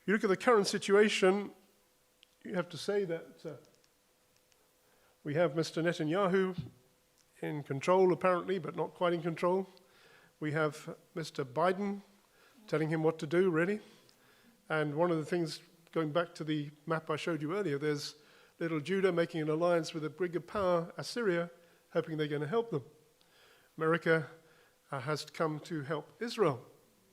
You look at the current situation, you have to say that we have Mr. Netanyahu in control, apparently, but not quite in control. We have Mr. Biden telling him what to do, really. And one of the things, going back to the map I showed you earlier, there's little Judah making an alliance with a bigger power, Assyria, hoping they're going to help them. America has come to help Israel,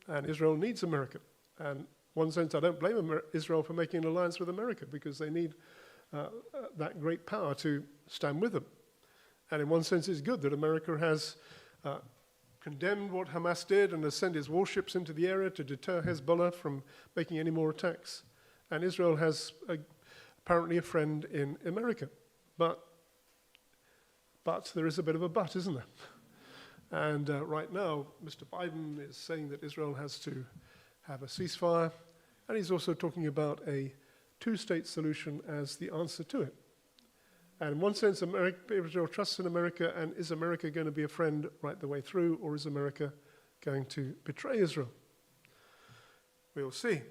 and Israel needs America. And in one sense, I don't blame Israel for making an alliance with America, because they need that great power to stand with them. And in one sense, it's good that America has condemned what Hamas did and has sent its warships into the area to deter Hezbollah from making any more attacks. And Israel has apparently a friend in America. But there is a bit of a but, isn't there? And right now, Mr. Biden is saying that Israel has to have a ceasefire, and he's also talking about a two-state solution as the answer to it. And in one sense, Israel trusts in America, and is America going to be a friend right the way through, or is America going to betray Israel? We'll see.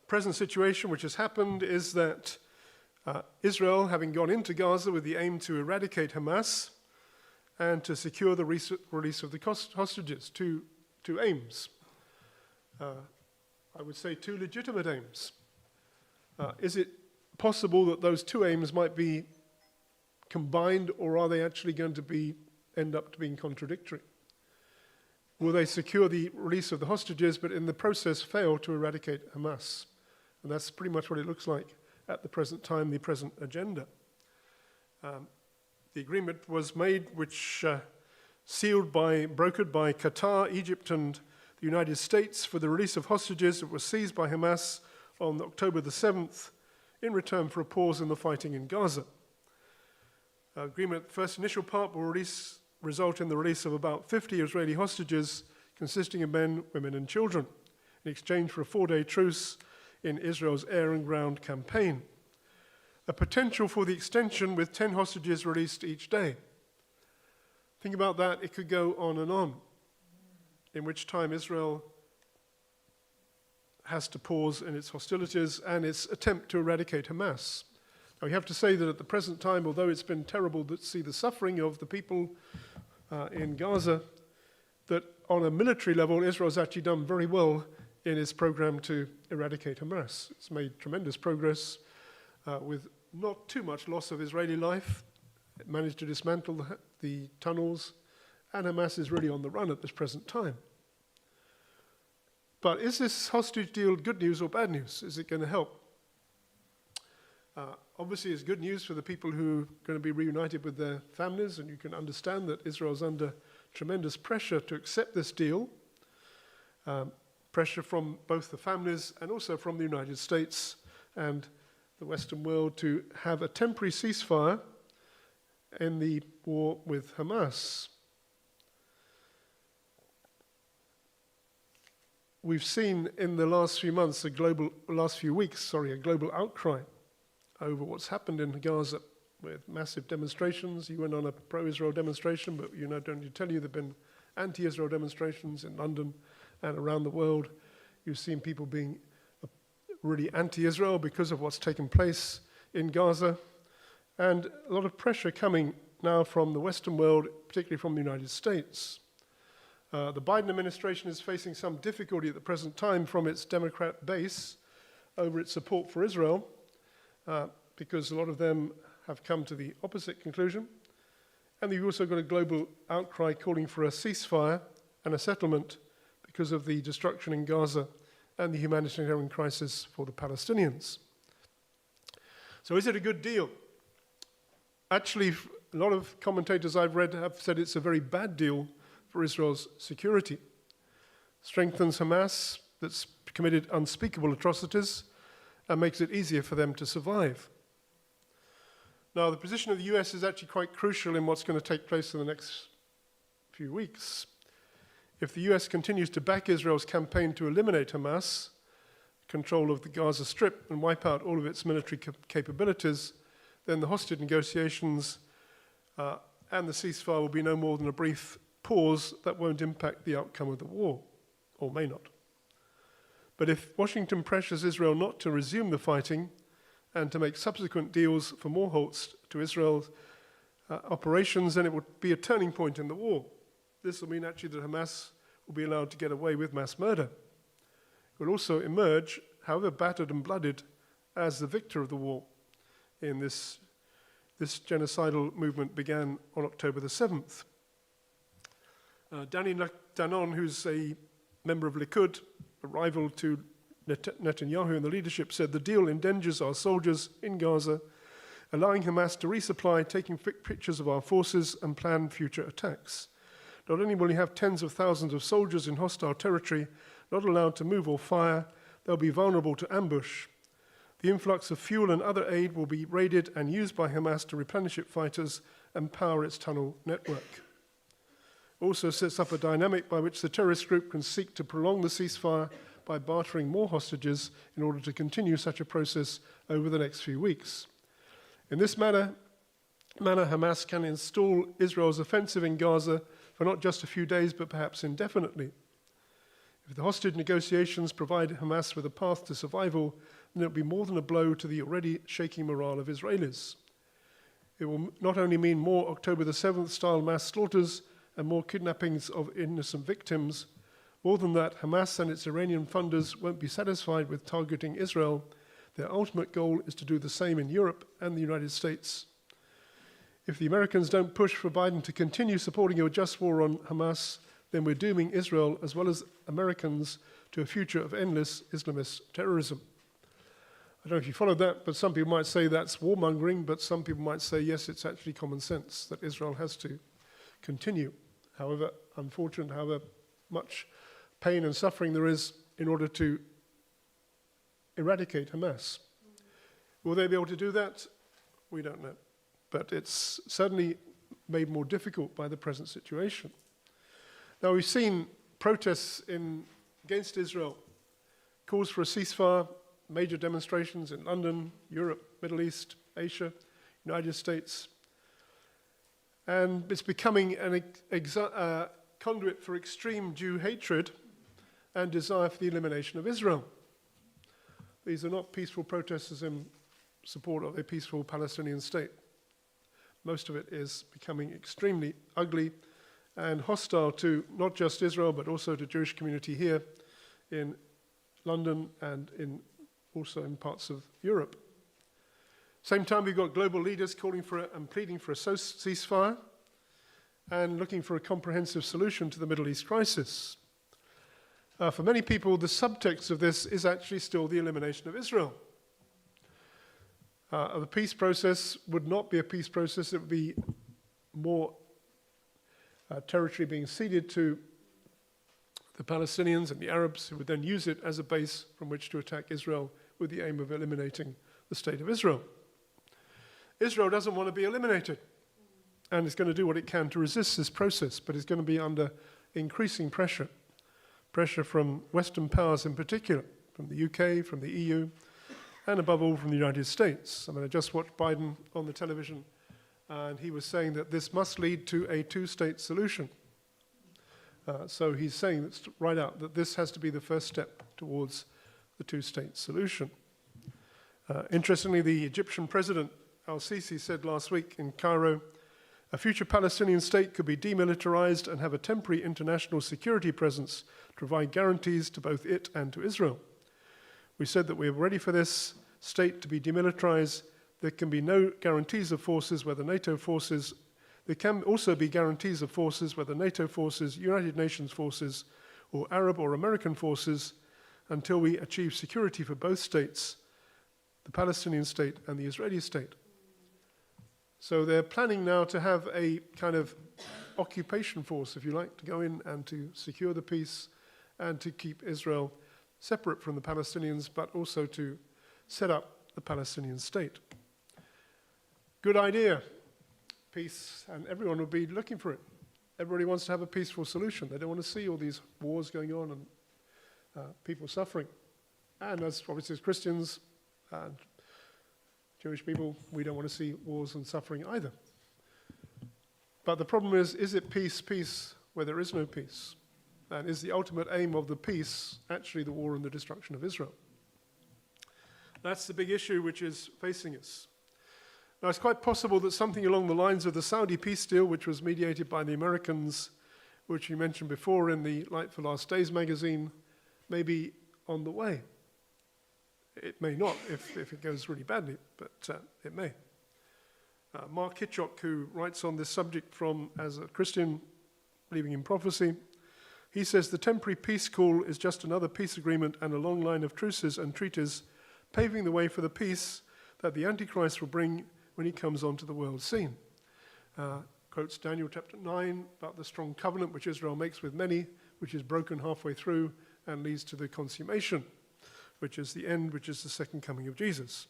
Present situation which has happened is that Israel, having gone into Gaza with the aim to eradicate Hamas and to secure the release of the hostages, two aims. I would say two legitimate aims. Is it possible that those two aims might be combined, or are they actually going to end up being contradictory? Will they secure the release of the hostages, but in the process fail to eradicate Hamas? And that's pretty much what it looks like at the present time, the present agenda. The agreement was made, which brokered by Qatar, Egypt, and the United States for the release of hostages that were seized by Hamas on October the 7th, in return for a pause in the fighting in Gaza. Agreement, first initial part, will result in the release of about 50 Israeli hostages, consisting of men, women, and children, in exchange for a 4-day truce in Israel's air and ground campaign. A potential for the extension with 10 hostages released each day. Think about that, it could go on and on, in which time Israel has to pause in its hostilities and its attempt to eradicate Hamas. Now, we have to say that at the present time, although it's been terrible to see the suffering of the people in Gaza, that on a military level, Israel's actually done very well in its program to eradicate Hamas. It's made tremendous progress with not too much loss of Israeli life. It managed to dismantle the tunnels, and Hamas is really on the run at this present time. But is this hostage deal good news or bad news? Is it going to help? Obviously, it's good news for the people who are going to be reunited with their families, and you can understand that Israel's under tremendous pressure to accept this deal. Pressure from both the families and also from the United States and the Western world to have a temporary ceasefire in the war with Hamas. We've seen in the last few weeks, a global outcry over what's happened in Gaza with massive demonstrations. You went on a pro-Israel demonstration, but don't you tell you there have been anti-Israel demonstrations in London and around the world. You've seen people being really anti-Israel because of what's taken place in Gaza, and a lot of pressure coming now from the Western world, particularly from the United States. The Biden administration is facing some difficulty at the present time from its Democrat base over its support for Israel, because a lot of them have come to the opposite conclusion. And you've also got a global outcry calling for a ceasefire and a settlement because of the destruction in Gaza and the humanitarian crisis for the Palestinians. So is it a good deal? Actually, a lot of commentators I've read have said it's a very bad deal for Israel's security. Strengthens Hamas, that's committed unspeakable atrocities, and makes it easier for them to survive. Now, the position of the US is actually quite crucial in what's going to take place in the next few weeks. If the US continues to back Israel's campaign to eliminate Hamas, control of the Gaza Strip, and wipe out all of its military capabilities, then the hostage negotiations and the ceasefire will be no more than a brief pause that won't impact the outcome of the war, or may not. But if Washington pressures Israel not to resume the fighting and to make subsequent deals for more halts to Israel's operations, then it would be a turning point in the war. This will mean actually that Hamas will be allowed to get away with mass murder. It will also emerge, however battered and blooded, as the victor of the war. In this genocidal movement began on October the 7th. Danny Danon, who's a member of Likud, a rival to Netanyahu in the leadership, said the deal endangers our soldiers in Gaza, allowing Hamas to resupply, taking pictures of our forces and plan future attacks. Not only will you have tens of thousands of soldiers in hostile territory, not allowed to move or fire, they'll be vulnerable to ambush. The influx of fuel and other aid will be raided and used by Hamas to replenish its fighters and power its tunnel network. Also sets up a dynamic by which the terrorist group can seek to prolong the ceasefire by bartering more hostages in order to continue such a process over the next few weeks. In this manner, Hamas can install Israel's offensive in Gaza for not just a few days, but perhaps indefinitely. If the hostage negotiations provide Hamas with a path to survival, then it will be more than a blow to the already shaking morale of Israelis. It will not only mean more October the 7th style mass slaughters and more kidnappings of innocent victims. More than that, Hamas and its Iranian funders won't be satisfied with targeting Israel. Their ultimate goal is to do the same in Europe and the United States. If the Americans don't push for Biden to continue supporting a just war on Hamas, then we're dooming Israel as well as Americans to a future of endless Islamist terrorism. I don't know if you followed that, but some people might say that's warmongering, but some people might say, yes, it's actually common sense that Israel has to continue, however unfortunate, however much pain and suffering there is in order to eradicate Hamas. Will they be able to do that? We don't know. But it's certainly made more difficult by the present situation. Now, we've seen protests against Israel, calls for a ceasefire, major demonstrations in London, Europe, Middle East, Asia, United States. And it's becoming a conduit for extreme Jew hatred and desire for the elimination of Israel. These are not peaceful protesters in support of a peaceful Palestinian state. Most of it is becoming extremely ugly and hostile to not just Israel, but also to Jewish community here in London and also in parts of Europe. Same time, we've got global leaders calling for and pleading for a ceasefire and looking for a comprehensive solution to the Middle East crisis. For many people, the subtext of this is actually still the elimination of Israel. The peace process would not be a peace process. It would be more territory being ceded to the Palestinians and the Arabs, who would then use it as a base from which to attack Israel with the aim of eliminating the state of Israel. Israel doesn't want to be eliminated, and it's going to do what it can to resist this process, but it's going to be under increasing pressure from Western powers in particular, from the UK, from the EU, and above all from the United States. I mean, I just watched Biden on the television, and he was saying that this must lead to a two-state solution. So he's saying right out that this has to be the first step towards the two-state solution. Interestingly, the Egyptian president, al-Sisi, said last week in Cairo, a future Palestinian state could be demilitarized and have a temporary international security presence to provide guarantees to both it and to Israel. We said that we are ready for this state to be demilitarized. There can be no guarantees of forces, whether NATO forces. There can also be guarantees of forces, whether NATO forces, United Nations forces, or Arab or American forces, until we achieve security for both states, the Palestinian state and the Israeli state. So they're planning now to have a kind of occupation force, if you like, to go in and to secure the peace and to keep Israel separate from the Palestinians, but also to set up the Palestinian state. Good idea, peace, and everyone will be looking for it. Everybody wants to have a peaceful solution. They don't want to see all these wars going on and people suffering. And as obviously as Christians and Jewish people, we don't want to see wars and suffering either. But the problem is it peace where there is no peace? And is the ultimate aim of the peace actually the war and the destruction of Israel? That's the big issue which is facing us. Now, it's quite possible that something along the lines of the Saudi peace deal, which was mediated by the Americans, which you mentioned before in the Light for Last Days magazine, may be on the way. It may not if it goes really badly, but it may. Mark Hitchcock, who writes on this subject as a Christian believing in prophecy, he says the temporary peace call is just another peace agreement and a long line of truces and treaties paving the way for the peace that the Antichrist will bring when he comes onto the world scene. Quotes Daniel chapter 9 about the strong covenant which Israel makes with many, which is broken halfway through and leads to the consummation, which is the end, which is the second coming of Jesus.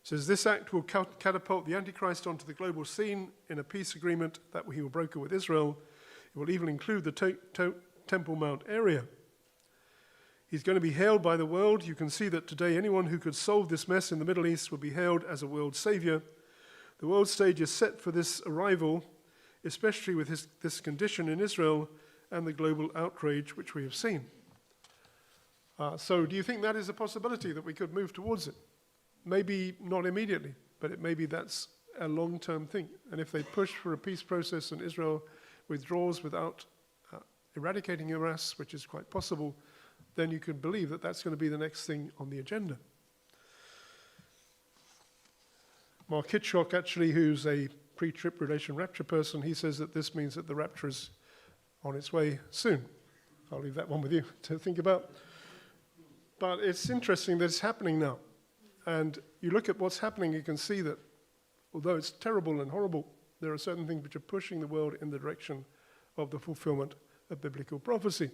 It says this act will catapult the Antichrist onto the global scene in a peace agreement that he will broker with Israel. It will even include the Temple Mount area. He's going to be hailed by the world. You can see that today anyone who could solve this mess in the Middle East will be hailed as a world savior. The world stage is set for this arrival, especially with this condition in Israel and the global outrage which we have seen. So do you think that is a possibility that we could move towards it? Maybe not immediately, but maybe that's a long-term thing. And if they push for a peace process and Israel withdraws without eradicating Hamas, which is quite possible, then you could believe that that's going to be the next thing on the agenda. Mark Hitchcock, actually, who's a pre-tribulation rapture person, he says that this means that the rapture is on its way soon. I'll leave that one with you to think about. But it's interesting that it's happening now. And you look at what's happening, you can see that although it's terrible and horrible, there are certain things which are pushing the world in the direction of the fulfillment of biblical prophecy.